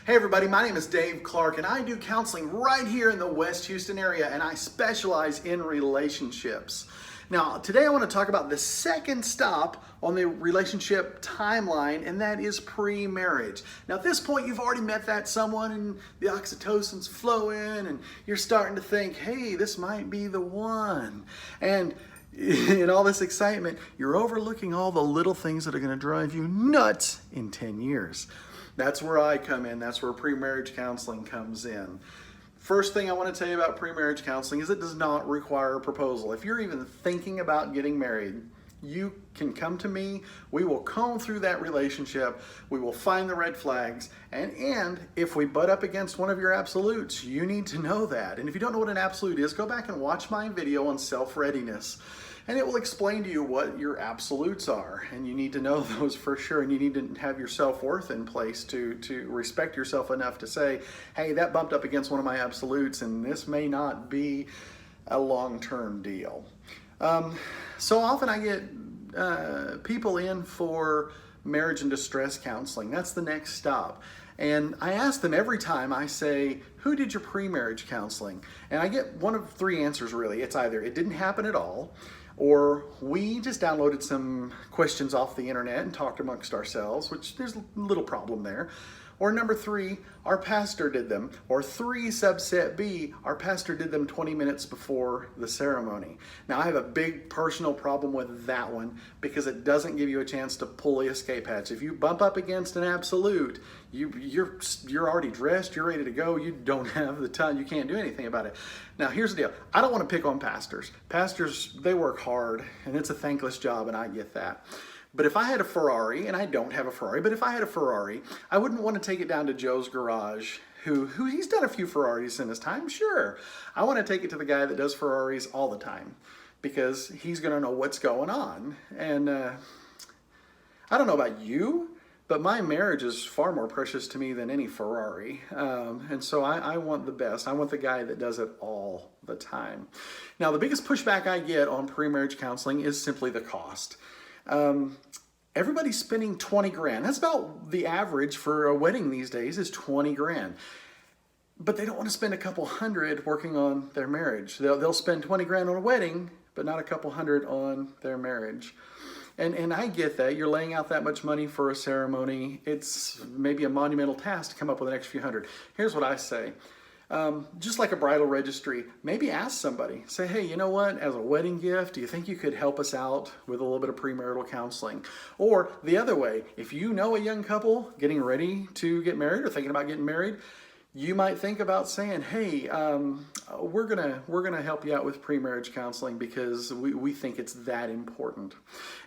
Hey everybody, my name is Dave Clark and I do counseling right here in the West Houston area, and I specialize in relationships. Now, today I want to talk about the second stop on the relationship timeline, and that is pre-marriage. Now, at this point, you've already met that someone and the oxytocin's flowing and you're starting to think, hey, this might be the one. And in all this excitement, you're overlooking all the little things that are going to drive you nuts in 10 years. That's where I come in. That's where pre-marriage counseling comes in. First thing I want to tell you about pre-marriage counseling is it does not require a proposal. If you're even thinking about getting married, you can come to me. We will comb through that relationship. We will find the red flags. And if we butt up against one of your absolutes, you need to know that. And if you don't know what an absolute is, go back and watch my video on self-readiness. And it will explain to you what your absolutes are. And you need to know those for sure. And you need to have your self-worth in place to respect yourself enough to say, hey, that bumped up against one of my absolutes and this may not be a long-term deal. So often I get people in for marriage and distress counseling. That's the next stop. And I ask them every time, I say, who did your pre-marriage counseling? And I get one of three answers really. It's either it didn't happen at all, or we just downloaded some questions off the internet and talked amongst ourselves, which there's a little problem there. Or number three, our pastor did them. Or three, subset B, our pastor did them 20 minutes before the ceremony. Now I have a big personal problem with that one because it doesn't give you a chance to pull the escape hatch. If you bump up against an absolute, you're already dressed, you're ready to go, you don't have the time, you can't do anything about it. Now here's the deal, I don't want to pick on pastors. Pastors, they work hard and it's a thankless job and I get that. But if I had a Ferrari, and I don't have a Ferrari, but if I had a Ferrari, I wouldn't want to take it down to Joe's garage, who he's done a few Ferraris in his time, sure. I want to take it to the guy that does Ferraris all the time, because he's going to know what's going on. And I don't know about you, but my marriage is far more precious to me than any Ferrari. And so I want the best. I want the guy that does it all the time. Now, the biggest pushback I get on pre-marriage counseling is simply the cost. Everybody's spending 20 grand. That's about the average for a wedding these days is 20 grand. But they don't want to spend a couple hundred working on their marriage. They'll spend 20 grand on a wedding, but not a couple hundred on their marriage. And I get that. You're laying out that much money for a ceremony. It's maybe a monumental task to come up with an extra few hundred. Here's what I say. Just like a bridal registry, maybe ask somebody, say, hey, you know what, as a wedding gift, do you think you could help us out with a little bit of premarital counseling? Or the other way, if you know a young couple getting ready to get married or thinking about getting married, you might think about saying, hey, we're gonna help you out with pre-marriage counseling because we think it's that important.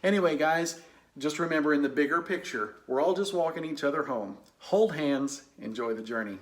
Anyway, guys, just remember, in the bigger picture, we're all just walking each other home. Hold hands, enjoy the journey.